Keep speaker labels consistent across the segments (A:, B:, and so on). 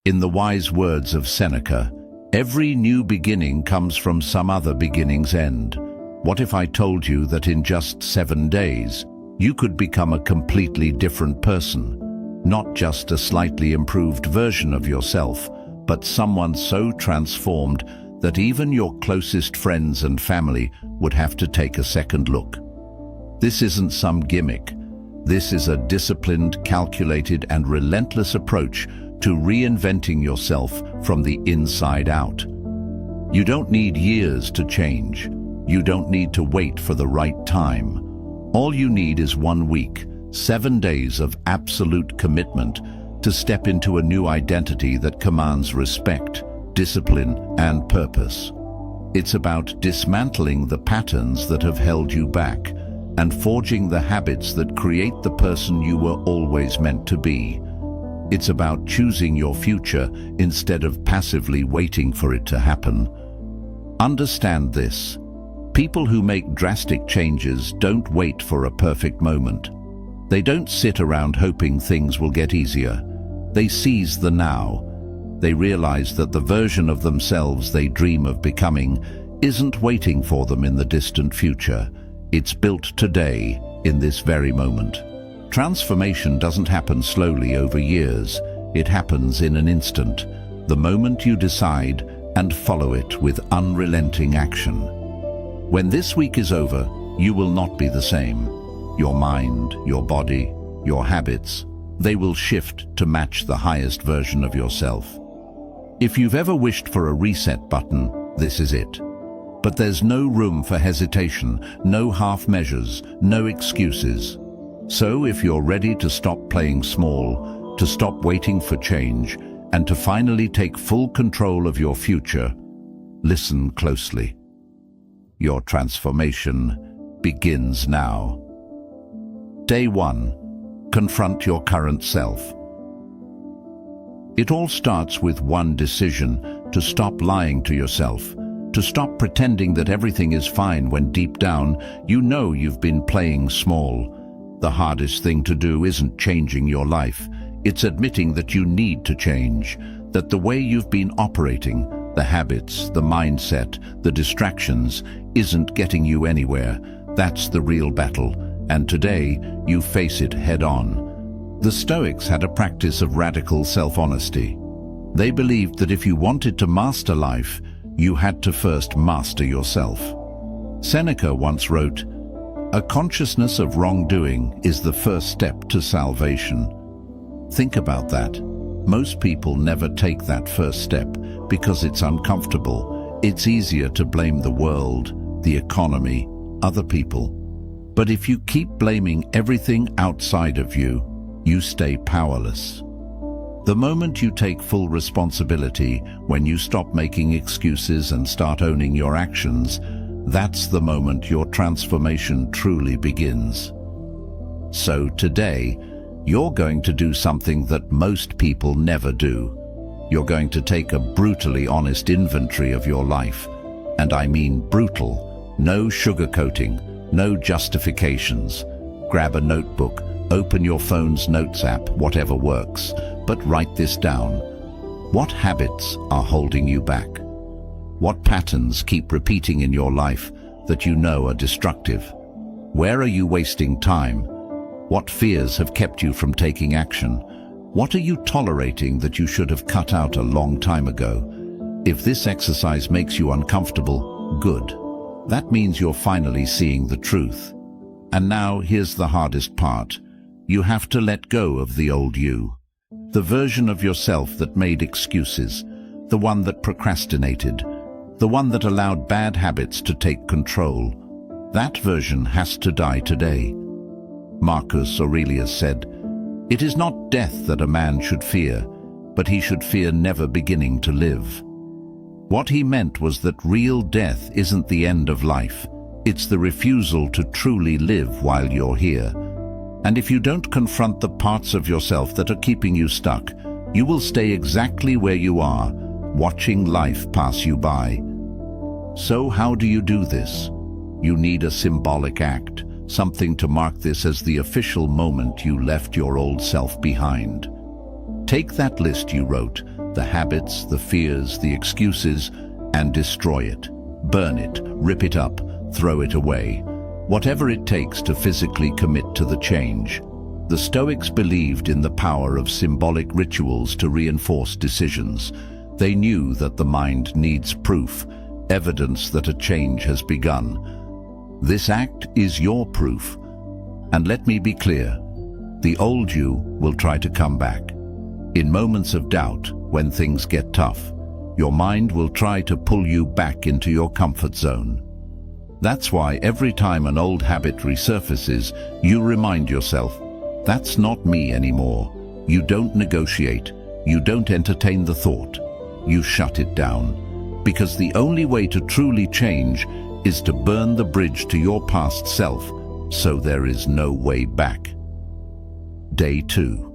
A: In the wise words of Seneca, every new beginning comes from some other beginning's end. What if I told you that in just 7 days, you could become a completely different person? Not just a slightly improved version of yourself, but someone so transformed that even your closest friends and family would have to take a second look. This isn't some gimmick. This is a disciplined, calculated, and relentless approach to reinventing yourself from the inside out. You don't need years to change. You don't need to wait for the right time. All you need is 1 week, 7 days of absolute commitment to step into a new identity that commands respect, discipline, and purpose. It's about dismantling the patterns that have held you back and forging the habits that create the person you were always meant to be. It's about choosing your future instead of passively waiting for it to happen. Understand this. People who make drastic changes don't wait for a perfect moment. They don't sit around hoping things will get easier. They seize the now. They realize that the version of themselves they dream of becoming isn't waiting for them in the distant future. It's built today, in this very moment. Transformation doesn't happen slowly over years. It happens in an instant, the moment you decide and follow it with unrelenting action. When this week is over, you will not be the same. Your mind, your body, your habits, they will shift to match the highest version of yourself. If you've ever wished for a reset button, this is it. But there's no room for hesitation, no half measures, no excuses. So if you're ready to stop playing small, to stop waiting for change, and to finally take full control of your future, listen closely. Your transformation begins now. Day 1. Confront your current self. It all starts with one decision: to stop lying to yourself, to stop pretending that everything is fine when deep down you know you've been playing small. The hardest thing to do isn't changing your life. It's admitting that you need to change, that the way you've been operating, the habits, the mindset, the distractions, isn't getting you anywhere. That's the real battle, and today you face it head-on. The Stoics had a practice of radical self-honesty. They believed that if you wanted to master life, you had to first master yourself. Seneca once wrote, "A consciousness of wrongdoing is the first step to salvation." Think about that. Most people never take that first step because it's uncomfortable. It's easier to blame the world, the economy, other people. But if you keep blaming everything outside of you, you stay powerless. The moment you take full responsibility, when you stop making excuses and start owning your actions, that's the moment your transformation truly begins. So today, you're going to do something that most people never do. You're going to take a brutally honest inventory of your life. And I mean brutal. No sugarcoating, no justifications. Grab a notebook, open your phone's notes app, whatever works, but write this down. What habits are holding you back? What patterns keep repeating in your life that you know are destructive? Where are you wasting time? What fears have kept you from taking action? What are you tolerating that you should have cut out a long time ago? If this exercise makes you uncomfortable, good. That means you're finally seeing the truth. And now here's the hardest part. You have to let go of the old you. The version of yourself that made excuses, the one that procrastinated, the one that allowed bad habits to take control. That version has to die today. Marcus Aurelius said, "It is not death that a man should fear, but he should fear never beginning to live." What he meant was that real death isn't the end of life. It's the refusal to truly live while you're here. And if you don't confront the parts of yourself that are keeping you stuck, you will stay exactly where you are, watching life pass you by. So how do you do this? You need a symbolic act, something to mark this as the official moment you left your old self behind. Take that list you wrote, the habits, the fears, the excuses, and destroy it. Burn it, rip it up, throw it away. Whatever it takes to physically commit to the change. The Stoics believed in the power of symbolic rituals to reinforce decisions. They knew that the mind needs proof, evidence that a change has begun. This act is your proof. And let me be clear, the old you will try to come back. In moments of doubt, when things get tough, your mind will try to pull you back into your comfort zone. That's why every time an old habit resurfaces, you remind yourself, that's not me anymore. You don't negotiate. You don't entertain the thought. You shut it down. Because the only way to truly change is to burn the bridge to your past self, so there is no way back. Day 2.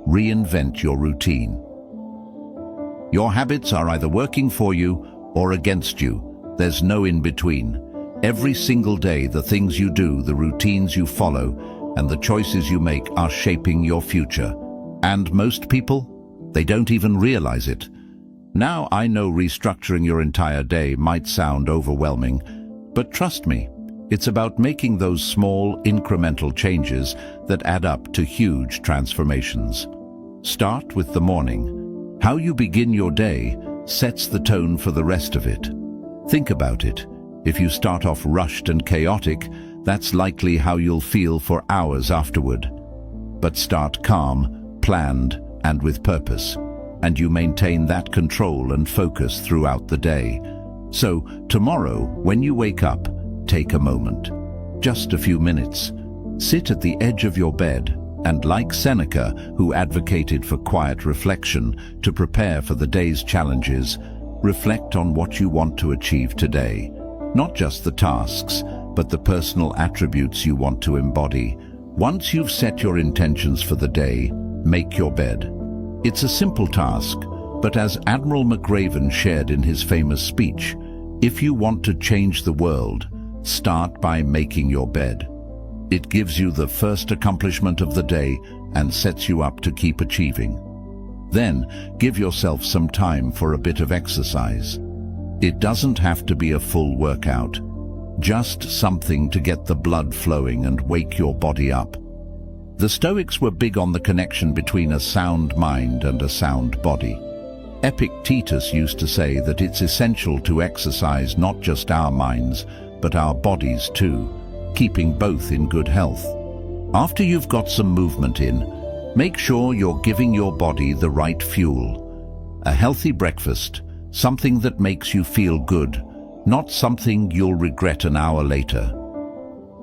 A: Reinvent your routine. Your habits are either working for you or against you. There's no in between. Every single day, the things you do, the routines you follow, and the choices you make are shaping your future. And most people, they don't even realize it. Now, I know restructuring your entire day might sound overwhelming, but trust me, it's about making those small, incremental changes that add up to huge transformations. Start with the morning. How you begin your day sets the tone for the rest of it. Think about it. If you start off rushed and chaotic, that's likely how you'll feel for hours afterward. But start calm, planned, and with purpose, and you maintain that control and focus throughout the day. So, tomorrow, when you wake up, take a moment. Just a few minutes. Sit at the edge of your bed, and like Seneca, who advocated for quiet reflection to prepare for the day's challenges, reflect on what you want to achieve today. Not just the tasks, but the personal attributes you want to embody. Once you've set your intentions for the day, make your bed. It's a simple task, but as Admiral McRaven shared in his famous speech, if you want to change the world, start by making your bed. It gives you the first accomplishment of the day and sets you up to keep achieving. Then, give yourself some time for a bit of exercise. It doesn't have to be a full workout. Just something to get the blood flowing and wake your body up. The Stoics were big on the connection between a sound mind and a sound body. Epictetus used to say that it's essential to exercise not just our minds, but our bodies too, keeping both in good health. After you've got some movement in, make sure you're giving your body the right fuel. A healthy breakfast, something that makes you feel good, not something you'll regret an hour later.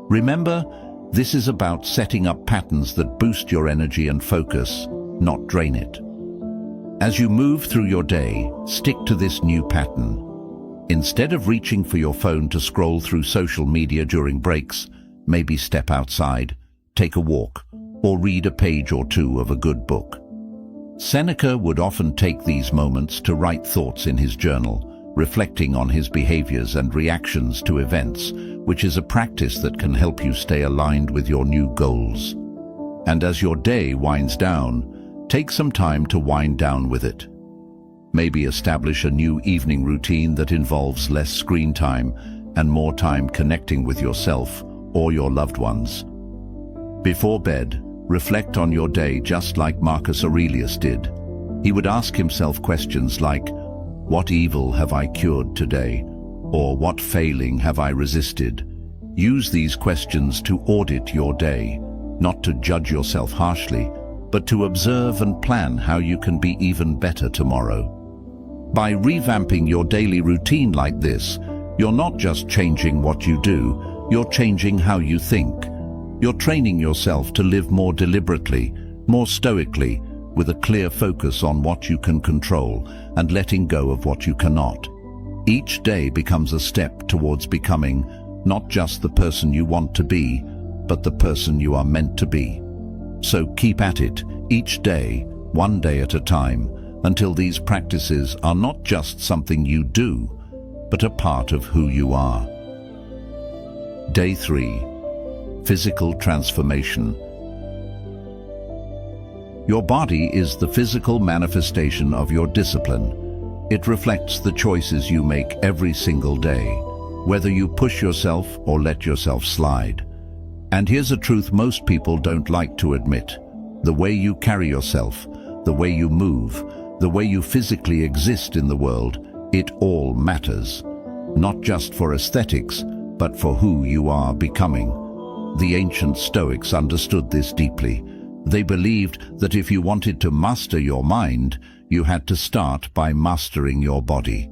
A: Remember, this is about setting up patterns that boost your energy and focus, not drain it. As you move through your day, stick to this new pattern. Instead of reaching for your phone to scroll through social media during breaks, maybe step outside, take a walk, or read a page or two of a good book. Seneca would often take these moments to write thoughts in his journal, reflecting on his behaviors and reactions to events, which is a practice that can help you stay aligned with your new goals. And as your day winds down, take some time to wind down with it. Maybe establish a new evening routine that involves less screen time and more time connecting with yourself or your loved ones. Before bed, reflect on your day just like Marcus Aurelius did. He would ask himself questions like, what evil have I cured today? Or what failing have I resisted? Use these questions to audit your day, not to judge yourself harshly, but to observe and plan how you can be even better tomorrow. By revamping your daily routine like this, you're not just changing what you do, you're changing how you think. You're training yourself to live more deliberately, more stoically, with a clear focus on what you can control and letting go of what you cannot. Each day becomes a step towards becoming not just the person you want to be, but the person you are meant to be. So keep at it, each day, one day at a time, until these practices are not just something you do, but a part of who you are. Day 3. Physical transformation. Your body is the physical manifestation of your discipline. It reflects the choices you make every single day, whether you push yourself or let yourself slide. And here's a truth most people don't like to admit. The way you carry yourself, the way you move, the way you physically exist in the world, it all matters. Not just for aesthetics, but for who you are becoming. The ancient Stoics understood this deeply. They believed that if you wanted to master your mind, you had to start by mastering your body.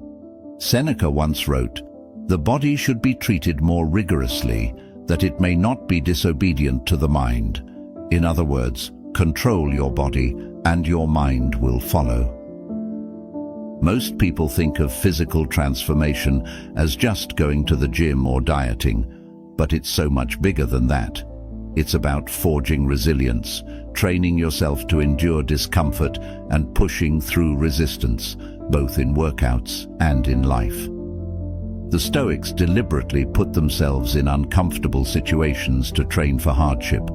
A: Seneca once wrote, "The body should be treated more rigorously, that it may not be disobedient to the mind." In other words, control your body and your mind will follow. Most people think of physical transformation as just going to the gym or dieting, but it's so much bigger than that. It's about forging resilience, training yourself to endure discomfort and pushing through resistance, both in workouts and in life. The Stoics deliberately put themselves in uncomfortable situations to train for hardship.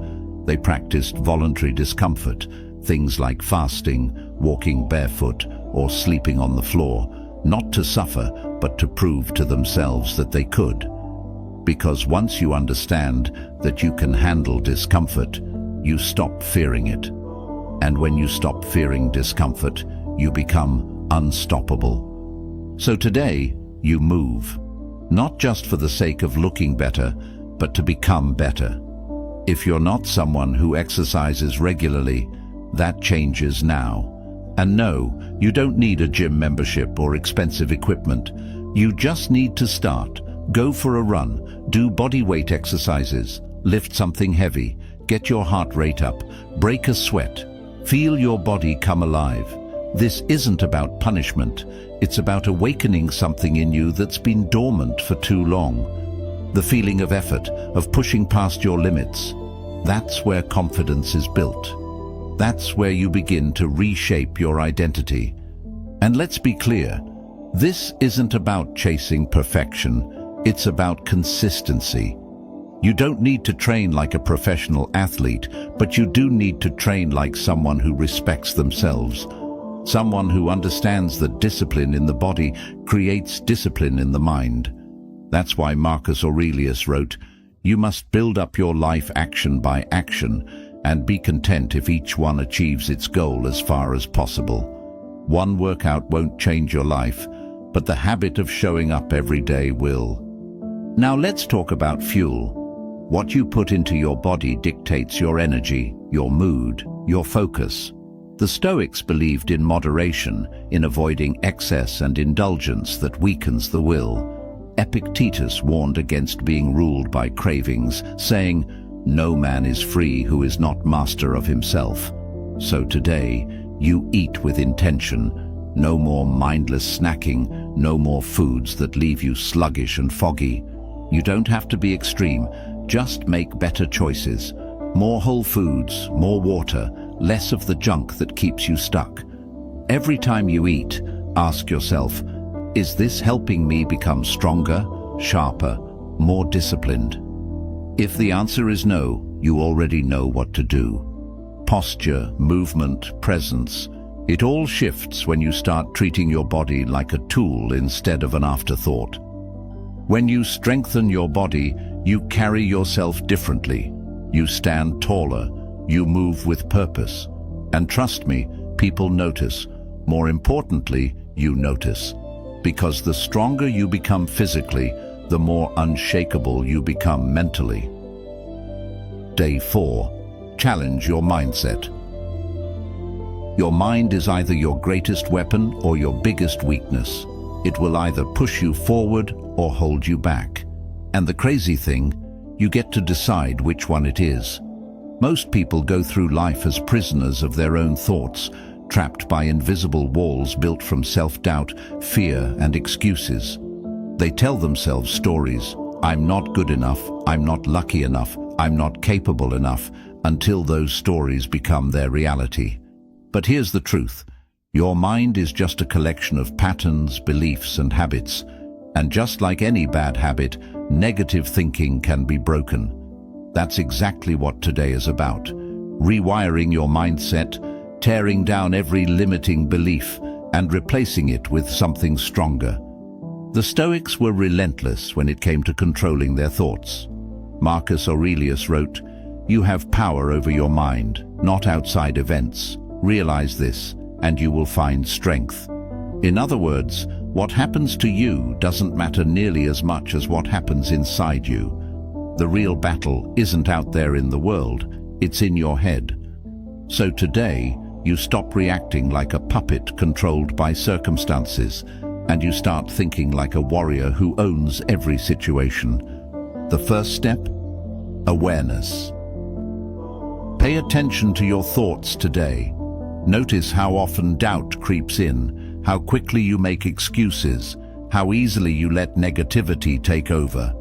A: They practiced voluntary discomfort, things like fasting, walking barefoot, or sleeping on the floor, not to suffer, but to prove to themselves that they could. Because once you understand that you can handle discomfort, you stop fearing it. And when you stop fearing discomfort, you become unstoppable. So today, you move, not just for the sake of looking better, but to become better. If you're not someone who exercises regularly, that changes now. And no, you don't need a gym membership or expensive equipment. You just need to start. Go for a run, do body weight exercises, lift something heavy, get your heart rate up, break a sweat, feel your body come alive. This isn't about punishment, it's about awakening something in you that's been dormant for too long. The feeling of effort, of pushing past your limits. That's where confidence is built. That's where you begin to reshape your identity. And let's be clear, this isn't about chasing perfection, it's about consistency. You don't need to train like a professional athlete, but you do need to train like someone who respects themselves. Someone who understands that discipline in the body creates discipline in the mind. That's why Marcus Aurelius wrote, "You must build up your life action by action, and be content if each one achieves its goal as far as possible." One workout won't change your life, but the habit of showing up every day will. Now let's talk about fuel. What you put into your body dictates your energy, your mood, your focus. The Stoics believed in moderation, in avoiding excess and indulgence that weakens the will. Epictetus warned against being ruled by cravings, saying, "No man is free who is not master of himself." So today, you eat with intention. No more mindless snacking, no more foods that leave you sluggish and foggy. You don't have to be extreme, just make better choices. More whole foods, more water, less of the junk that keeps you stuck. Every time you eat, ask yourself, is this helping me become stronger, sharper, more disciplined? If the answer is no, you already know what to do. Posture, movement, presence, it all shifts when you start treating your body like a tool instead of an afterthought. When you strengthen your body, you carry yourself differently. You stand taller, you move with purpose. And trust me, people notice. More importantly, you notice. Because the stronger you become physically, the more unshakable you become mentally. Day 4. Challenge your mindset. Your mind is either your greatest weapon or your biggest weakness. It will either push you forward or hold you back. And the crazy thing, you get to decide which one it is. Most people go through life as prisoners of their own thoughts, trapped by invisible walls built from self-doubt, fear, and excuses. They tell themselves stories, "I'm not good enough, I'm not lucky enough, I'm not capable enough," until those stories become their reality. But here's the truth. Your mind is just a collection of patterns, beliefs, and habits. And just like any bad habit, negative thinking can be broken. That's exactly what today is about. Rewiring your mindset, tearing down every limiting belief and replacing it with something stronger. The Stoics were relentless when it came to controlling their thoughts. Marcus Aurelius wrote, "You have power over your mind, not outside events. Realize this, and you will find strength." In other words, what happens to you doesn't matter nearly as much as what happens inside you. The real battle isn't out there in the world, it's in your head. So today, you stop reacting like a puppet controlled by circumstances, and you start thinking like a warrior who owns every situation. The first step? Awareness. Pay attention to your thoughts today. Notice how often doubt creeps in, how quickly you make excuses, how easily you let negativity take over.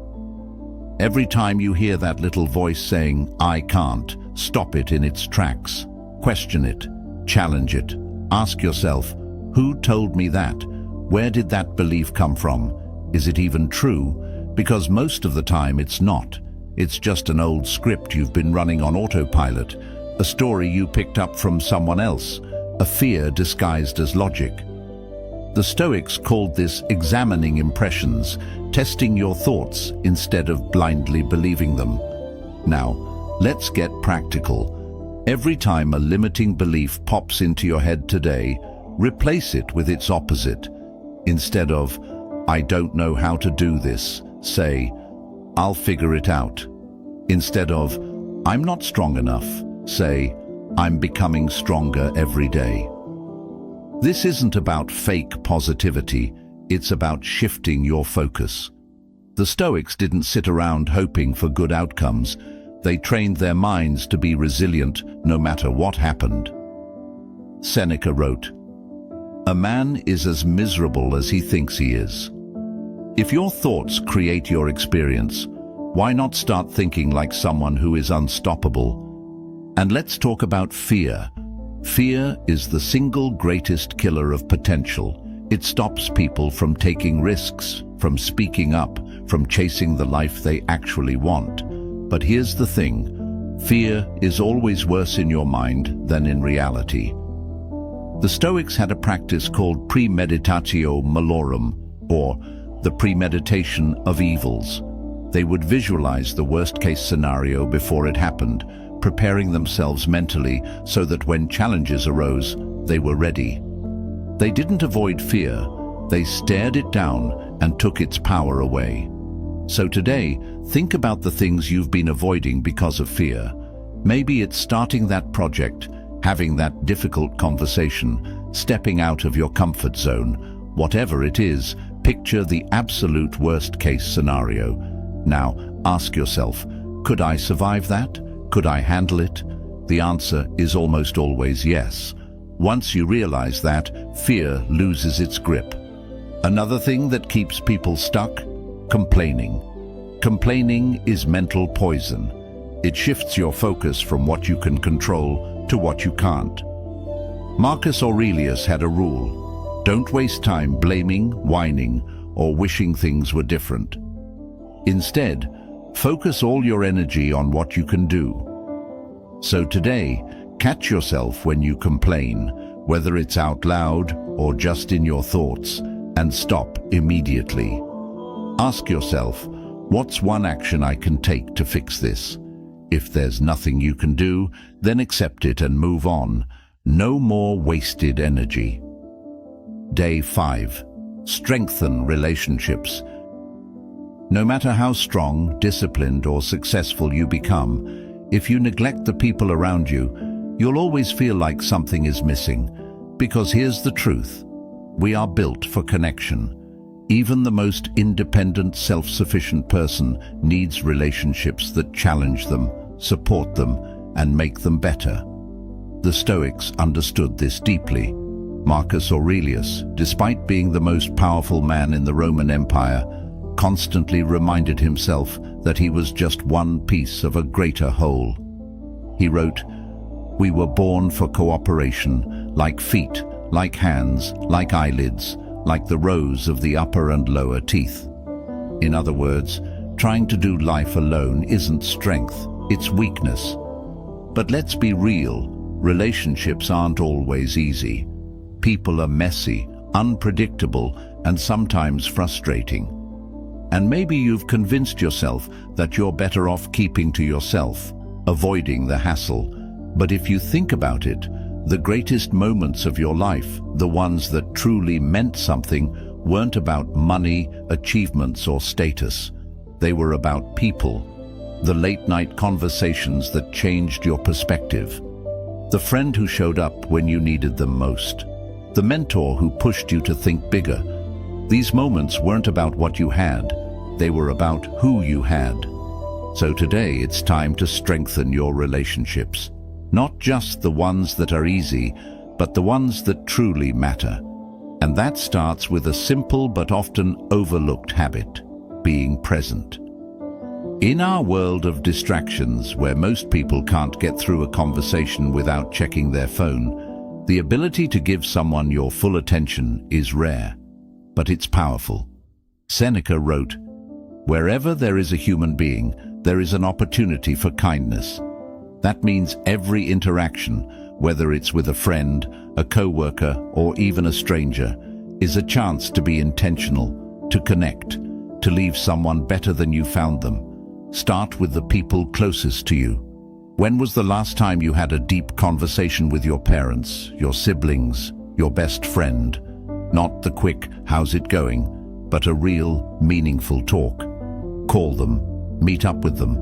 A: Every time you hear that little voice saying, "I can't," stop it in its tracks. Question it, challenge it. Ask yourself, who told me that? Where did that belief come from? Is it even true? Because most of the time it's not. It's just an old script you've been running on autopilot, a story you picked up from someone else, a fear disguised as logic. The Stoics called this examining impressions, testing your thoughts instead of blindly believing them. Now, let's get practical. Every time a limiting belief pops into your head today, replace it with its opposite. Instead of, "I don't know how to do this," say, "I'll figure it out." Instead of, "I'm not strong enough," say, "I'm becoming stronger every day." This isn't about fake positivity, it's about shifting your focus. The Stoics didn't sit around hoping for good outcomes. They trained their minds to be resilient no matter what happened. Seneca wrote, "A man is as miserable as he thinks he is." If your thoughts create your experience, why not start thinking like someone who is unstoppable? And let's talk about fear. Fear is the single greatest killer of potential. It stops people from taking risks, from speaking up, from chasing the life they actually want. But here's the thing, fear is always worse in your mind than in reality. The Stoics had a practice called premeditatio malorum, or the premeditation of evils. They would visualize the worst-case scenario before it happened, preparing themselves mentally so that when challenges arose, they were ready. They didn't avoid fear, they stared it down and took its power away. So today, think about the things you've been avoiding because of fear. Maybe it's starting that project, having that difficult conversation, stepping out of your comfort zone. Whatever it is, picture the absolute worst-case scenario. Now, ask yourself, could I survive that? Could I handle it? The answer is almost always yes. Once you realize that, fear loses its grip. Another thing that keeps people stuck? Complaining. Complaining is mental poison. It shifts your focus from what you can control to what you can't. Marcus Aurelius had a rule: don't waste time blaming, whining, or wishing things were different. Instead, focus all your energy on what you can do. So today, catch yourself when you complain, whether it's out loud or just in your thoughts, and stop immediately. Ask yourself, what's one action I can take to fix this? If there's nothing you can do, then accept it and move on. No more wasted energy. Day 5. Strengthen relationships. No matter how strong, disciplined, or successful you become, if you neglect the people around you, you'll always feel like something is missing. Because here's the truth: we are built for connection. Even the most independent, self-sufficient person needs relationships that challenge them, support them, and make them better. The Stoics understood this deeply. Marcus Aurelius, despite being the most powerful man in the Roman Empire, constantly reminded himself that he was just one piece of a greater whole. He wrote, "We were born for cooperation, like feet, like hands, like eyelids, like the rows of the upper and lower teeth." In other words, trying to do life alone isn't strength, it's weakness. But let's be real, relationships aren't always easy. People are messy, unpredictable, and sometimes frustrating. And maybe you've convinced yourself that you're better off keeping to yourself, avoiding the hassle. But if you think about it, the greatest moments of your life, the ones that truly meant something, weren't about money, achievements, or status. They were about people. The late-night conversations that changed your perspective. The friend who showed up when you needed them most. The mentor who pushed you to think bigger. These moments weren't about what you had. They were about who you had. So today it's time to strengthen your relationships. Not just the ones that are easy, but the ones that truly matter. And that starts with a simple but often overlooked habit: being present. In our world of distractions, where most people can't get through a conversation without checking their phone, the ability to give someone your full attention is rare, but it's powerful. Seneca wrote, "Wherever there is a human being, there is an opportunity for kindness." That means every interaction, whether it's with a friend, a co-worker, or even a stranger, is a chance to be intentional, to connect, to leave someone better than you found them. Start with the people closest to you. When was the last time you had a deep conversation with your parents, your siblings, your best friend? Not the quick, "How's it going?" but a real, meaningful talk. Call them, meet up with them,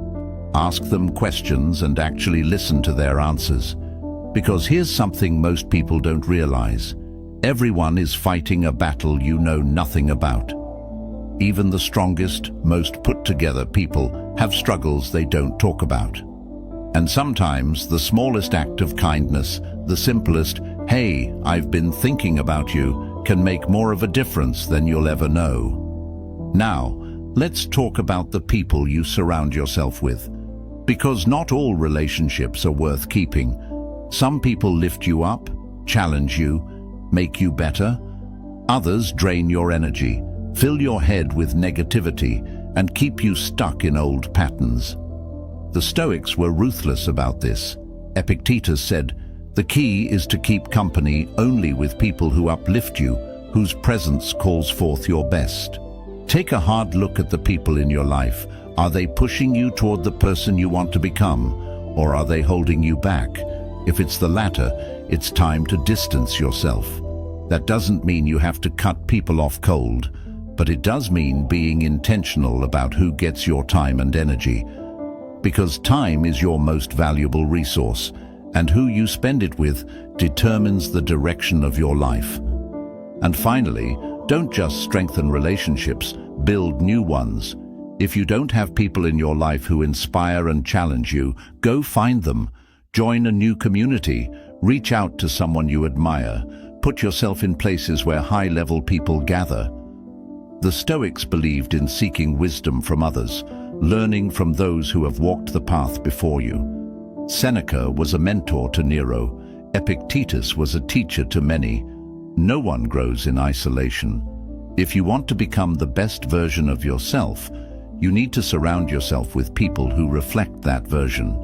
A: ask them questions and actually listen to their answers. Because here's something most people don't realize. Everyone is fighting a battle you know nothing about. Even the strongest, most put-together people have struggles they don't talk about. And sometimes the smallest act of kindness, the simplest, "Hey, I've been thinking about you," can make more of a difference than you'll ever know. Now, let's talk about the people you surround yourself with. Because not all relationships are worth keeping. Some people lift you up, challenge you, make you better. Others drain your energy, fill your head with negativity, and keep you stuck in old patterns. The Stoics were ruthless about this. Epictetus said, "The key is to keep company only with people who uplift you, whose presence calls forth your best." Take a hard look at the people in your life. Are they pushing you toward the person you want to become, or are they holding you back? If it's the latter, it's time to distance yourself. That doesn't mean you have to cut people off cold, but it does mean being intentional about who gets your time and energy. Because time is your most valuable resource, and who you spend it with determines the direction of your life. And finally, don't just strengthen relationships, build new ones. If you don't have people in your life who inspire and challenge you, go find them. Join a new community. Reach out to someone you admire. Put yourself in places where high-level people gather. The Stoics believed in seeking wisdom from others, learning from those who have walked the path before you. Seneca was a mentor to Nero. Epictetus was a teacher to many. No one grows in isolation. If you want to become the best version of yourself, you need to surround yourself with people who reflect that version.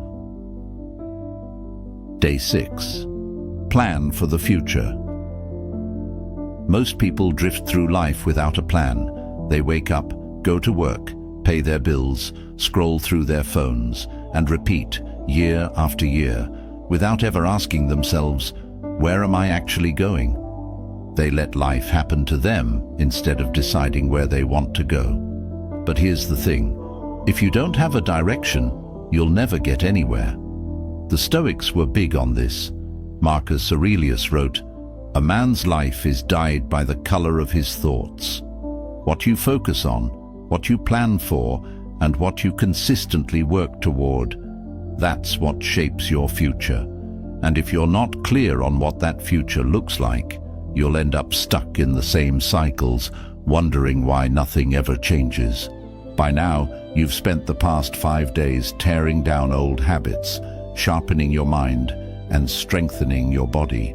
A: Day 6. Plan for the future. Most people drift through life without a plan. They wake up, go to work, pay their bills, scroll through their phones, and repeat year after year, without ever asking themselves, where am I actually going? They let life happen to them instead of deciding where they want to go. But here's the thing, if you don't have a direction, you'll never get anywhere. The Stoics were big on this. Marcus Aurelius wrote, "A man's life is dyed by the color of his thoughts." What you focus on, what you plan for, and what you consistently work toward, that's what shapes your future. And if you're not clear on what that future looks like, you'll end up stuck in the same cycles, wondering why nothing ever changes. By now, you've spent the past 5 days tearing down old habits, sharpening your mind, and strengthening your body.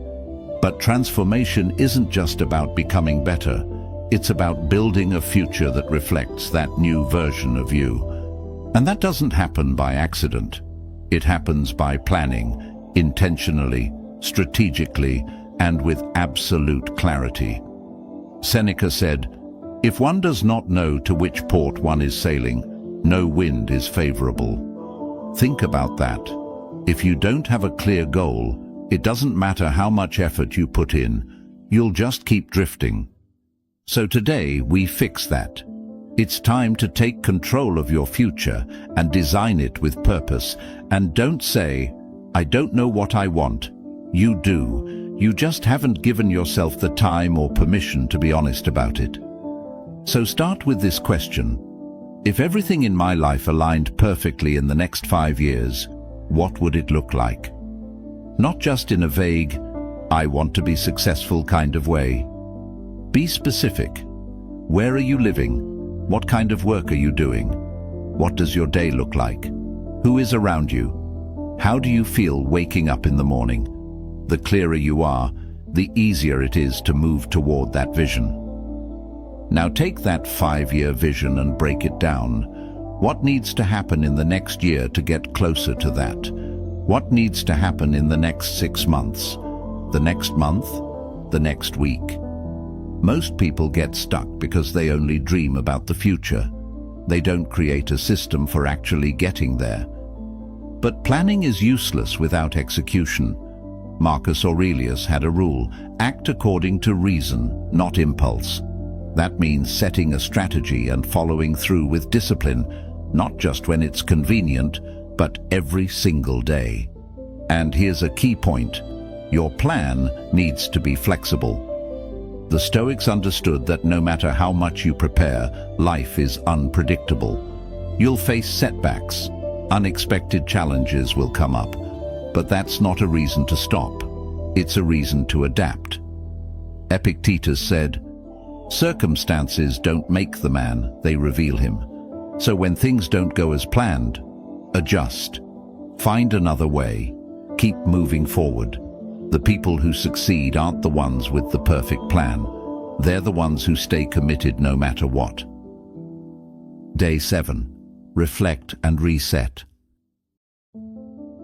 A: But transformation isn't just about becoming better. It's about building a future that reflects that new version of you. And that doesn't happen by accident. It happens by planning, intentionally, strategically, and with absolute clarity. Seneca said, "If one does not know to which port one is sailing, no wind is favorable." Think about that. If you don't have a clear goal, it doesn't matter how much effort you put in, you'll just keep drifting. So today we fix that. It's time to take control of your future and design it with purpose. And don't say, "I don't know what I want." You do. You just haven't given yourself the time or permission to be honest about it. So start with this question. If everything in my life aligned perfectly in the next 5 years, what would it look like? Not just in a vague, "I want to be successful" kind of way. Be specific. Where are you living? What kind of work are you doing? What does your day look like? Who is around you? How do you feel waking up in the morning? The clearer you are, the easier it is to move toward that vision. Now take that 5-year vision and break it down. What needs to happen in the next year to get closer to that? What needs to happen in the next 6 months? The next month? The next week? Most people get stuck because they only dream about the future. They don't create a system for actually getting there. But planning is useless without execution. Marcus Aurelius had a rule: act according to reason, not impulse. That means setting a strategy and following through with discipline, not just when it's convenient, but every single day. And here's a key point: your plan needs to be flexible. The Stoics understood that no matter how much you prepare, life is unpredictable. You'll face setbacks. Unexpected challenges will come up. But that's not a reason to stop. It's a reason to adapt. Epictetus said, "Circumstances don't make the man, they reveal him." So when things don't go as planned, adjust. Find another way. Keep moving forward. The people who succeed aren't the ones with the perfect plan. They're the ones who stay committed no matter what. Day 7. Reflect and reset.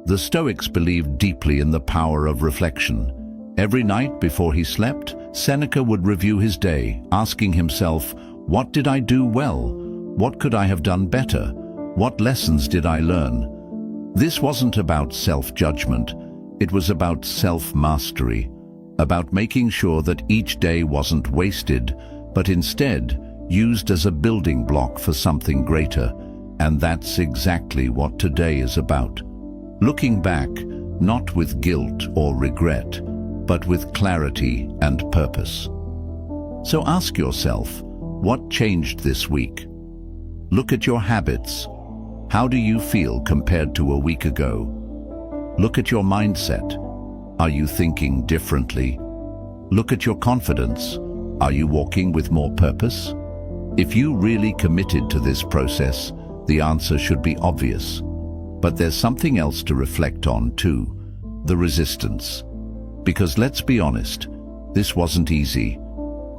A: The Stoics believed deeply in the power of reflection. Every night before he slept, Seneca would review his day, asking himself, "What did I do well? What could I have done better? What lessons did I learn?" This wasn't about self-judgment. It was about self-mastery, about making sure that each day wasn't wasted, but instead used as a building block for something greater. And that's exactly what today is about. Looking back, not with guilt or regret, but with clarity and purpose. So ask yourself, what changed this week? Look at your habits. How do you feel compared to a week ago? Look at your mindset. Are you thinking differently? Look at your confidence. Are you walking with more purpose? If you really committed to this process, the answer should be obvious. But there's something else to reflect on too: the resistance. Because let's be honest, this wasn't easy.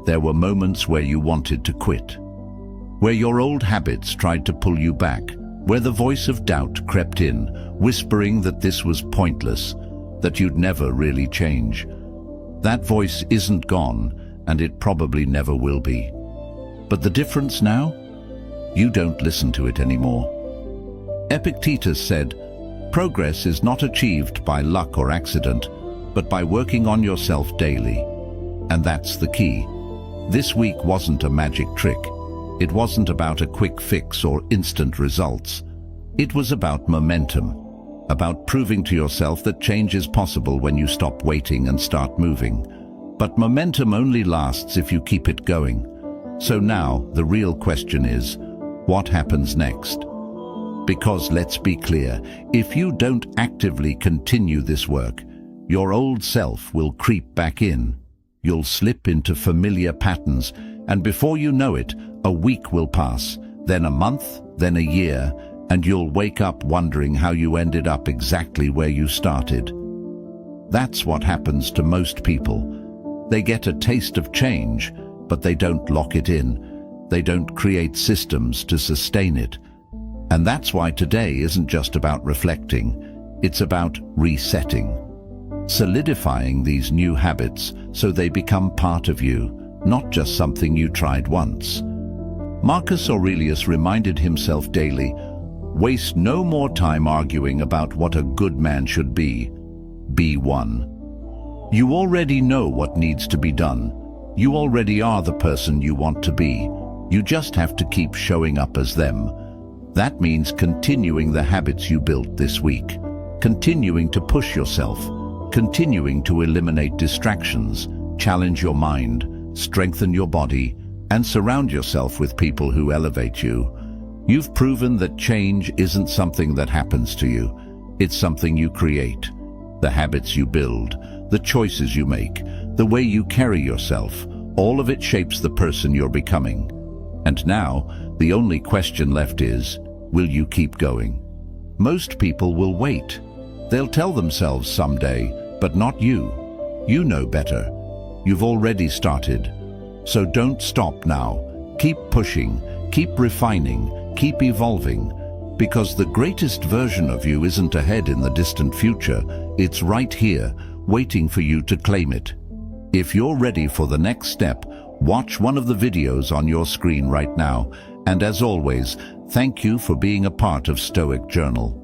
A: There were moments where you wanted to quit, where your old habits tried to pull you back, where the voice of doubt crept in, whispering that this was pointless, that you'd never really change. That voice isn't gone, and it probably never will be. But the difference now? You don't listen to it anymore. Epictetus said, "Progress is not achieved by luck or accident, but by working on yourself daily." And that's the key. This week wasn't a magic trick. It wasn't about a quick fix or instant results. It was about momentum, about proving to yourself that change is possible when you stop waiting and start moving. But momentum only lasts if you keep it going. So now, the real question is, what happens next? Because let's be clear, if you don't actively continue this work, your old self will creep back in. You'll slip into familiar patterns, and before you know it, a week will pass, then a month, then a year, and you'll wake up wondering how you ended up exactly where you started. That's what happens to most people. They get a taste of change, but they don't lock it in. They don't create systems to sustain it. And that's why today isn't just about reflecting, it's about resetting. solidifying these new habits so they become part of you, not just something you tried once. Marcus Aurelius reminded himself daily, waste no more time arguing about what a good man should be. Be one. You already know what needs to be done. You already are the person you want to be. You just have to keep showing up as them. That means continuing the habits you built this week, continuing to push yourself, continuing to eliminate distractions, challenge your mind, strengthen your body, and surround yourself with people who elevate you. You've proven that change isn't something that happens to you. It's something you create. The habits you build, the choices you make, the way you carry yourself, all of it shapes the person you're becoming. And now, the only question left is, will you keep going? Most people will wait. They'll tell themselves someday, but not you. You know better. You've already started. So don't stop now. Keep pushing, keep refining, keep evolving, because the greatest version of you isn't ahead in the distant future. It's right here, waiting for you to claim it. If you're ready for the next step, watch one of the videos on your screen right now. And as always, thank you for being a part of Stoic Journal.